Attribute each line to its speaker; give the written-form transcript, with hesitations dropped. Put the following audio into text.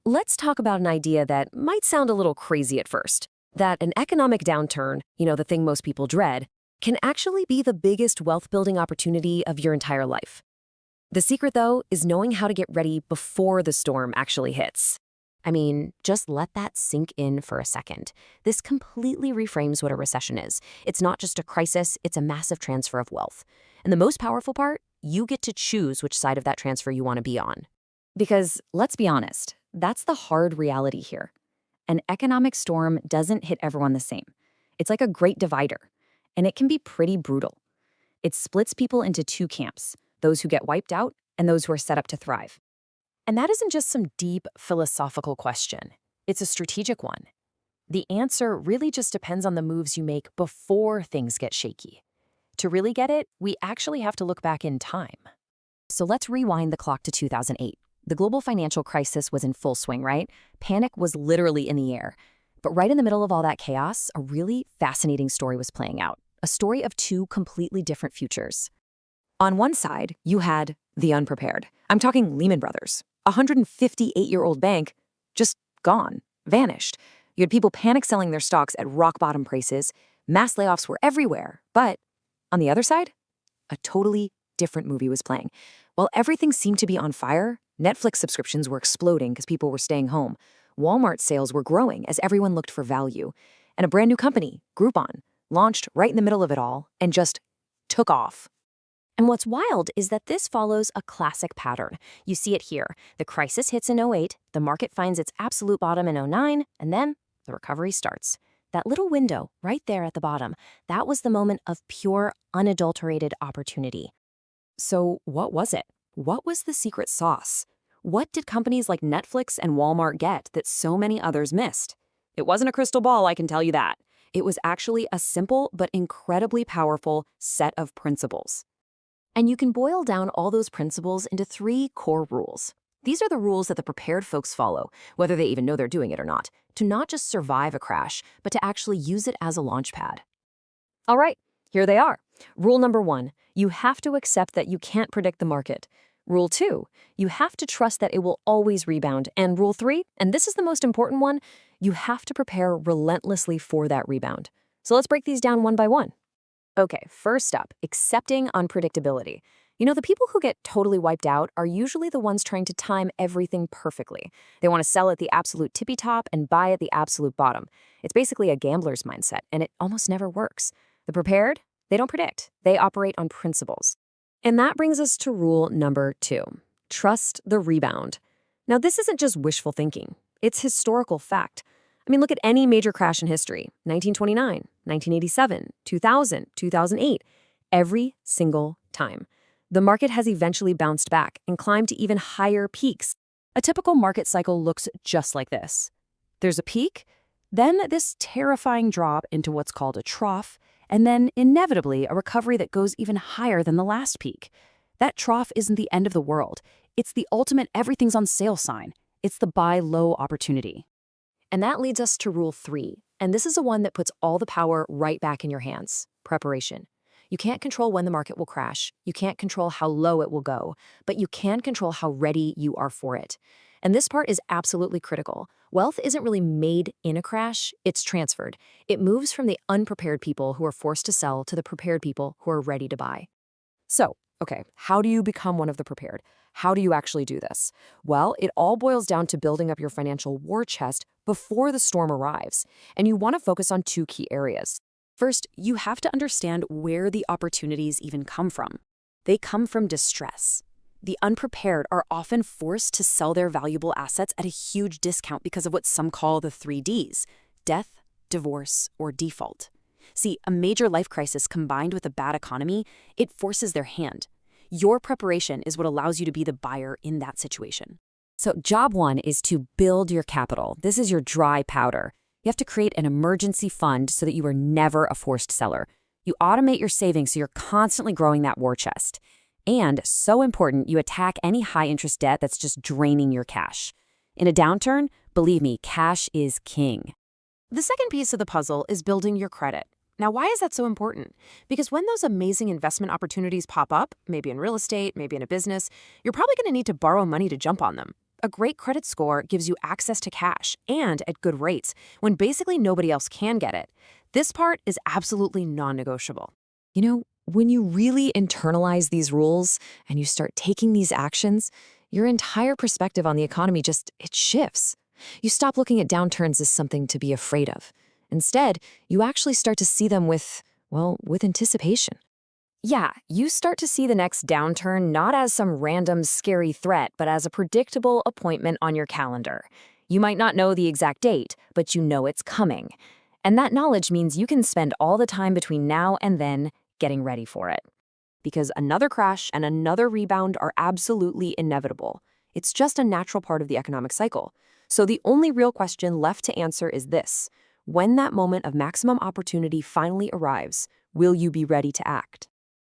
Speaker 1: Let's talk about an idea that might sound a little crazy at first, that an economic downturn, the thing most people dread, can actually be the biggest wealth-building opportunity of your entire life. The secret, though, is knowing how to get ready before the storm actually hits. I mean, just let that sink in for a second. This completely reframes what a recession is. It's not just a crisis, it's a massive transfer of wealth. And the most powerful part, you get to choose which side of that transfer you want to be on. Because, let's be honest, that's the hard reality here. An economic storm doesn't hit everyone the same. It's like a great divider, and it can be pretty brutal. It splits people into two camps, those who get wiped out and those who are set up to thrive. And that isn't just some deep philosophical question. It's a strategic one. The answer really just depends on the moves you make before things get shaky. To really get it, we actually have to look back in time. So let's rewind the clock to 2008. The global financial crisis was in full swing, right? Panic was literally in the air. But right in the middle of all that chaos, a really fascinating story was playing out. A story of two completely different futures. On one side, you had the unprepared. I'm talking Lehman Brothers. A 158-year-old bank, just gone, vanished. You had people panic selling their stocks at rock-bottom prices. Mass layoffs were everywhere. But on the other side, a totally different movie was playing. While everything seemed to be on fire, Netflix subscriptions were exploding because people were staying home. Walmart sales were growing as everyone looked for value. And a brand new company, Groupon, launched right in the middle of it all and just took off. And what's wild is that this follows a classic pattern. You see it here. The crisis hits in '08, the market finds its absolute bottom in '09, and then the recovery starts. That little window right there at the bottom, that was the moment of pure, unadulterated opportunity. So what was it? What was the secret sauce? What did companies like Netflix and Walmart get that so many others missed? It wasn't a crystal ball, I can tell you that. It was actually a simple but incredibly powerful set of principles. And you can boil down all those principles into 3 core rules. These are the rules that the prepared folks follow, whether they even know they're doing it or not, to not just survive a crash, but to actually use it as a launch pad. All right, here they are. Rule number 1, you have to accept that you can't predict the market. Rule 2, you have to trust that it will always rebound. And rule 3, and this is the most important one, you have to prepare relentlessly for that rebound. So let's break these down one by one. Okay, first up, accepting unpredictability. The people who get totally wiped out are usually the ones trying to time everything perfectly. They want to sell at the absolute tippy top and buy at the absolute bottom. It's basically a gambler's mindset, and it almost never works. The prepared, they don't predict. They operate on principles. And that brings us to rule number 2. Trust the rebound. Now, this isn't just wishful thinking. It's historical fact. I mean, look at any major crash in history. 1929, 1987, 2000, 2008. Every single time. The market has eventually bounced back and climbed to even higher peaks. A typical market cycle looks just like this. There's a peak, then this terrifying drop into what's called a trough, and then inevitably a recovery that goes even higher than the last peak. That trough isn't the end of the world. It's the ultimate everything's on sale sign. It's the buy low opportunity. And that leads us to rule 3. And this is the one that puts all the power right back in your hands. Preparation. You can't control when the market will crash. You can't control how low it will go. But you can control how ready you are for it. And this part is absolutely critical. Wealth isn't really made in a crash, it's transferred. It moves from the unprepared people who are forced to sell to the prepared people who are ready to buy. So, okay, how do you become one of the prepared? How do you actually do this? Well, it all boils down to building up your financial war chest before the storm arrives. And you want to focus on 2 key areas. First, you have to understand where the opportunities even come from. They come from distress. The unprepared are often forced to sell their valuable assets at a huge discount because of what some call the 3 Ds: death, divorce, or default. See, a major life crisis combined with a bad economy, it forces their hand. Your preparation is what allows you to be the buyer in that situation. So job 1 is to build your capital. This is your dry powder. You have to create an emergency fund so that you are never a forced seller. You automate your savings so you're constantly growing that war chest. And, so important, you attack any high-interest debt that's just draining your cash. In a downturn, believe me, cash is king. The second piece of the puzzle is building your credit. Now, why is that so important? Because when those amazing investment opportunities pop up, maybe in real estate, maybe in a business, you're probably going to need to borrow money to jump on them.
Speaker 2: a great credit score gives you access to cash and at good rates when basically nobody else can get it. This part is absolutely non-negotiable.
Speaker 1: When you really internalize these rules and you start taking these actions, your entire perspective on the economy it shifts. You stop looking at downturns as something to be afraid of. Instead, you actually start to see them with anticipation. Yeah, you start to see the next downturn not as some random scary threat, but as a predictable appointment on your calendar. You might not know the exact date, but you know it's coming. And that knowledge means you can spend all the time between now and then getting ready for it. Because another crash and another rebound are absolutely inevitable. It's just a natural part of the economic cycle. So the only real question left to answer is this: when that moment of maximum opportunity finally arrives, will you be ready to act?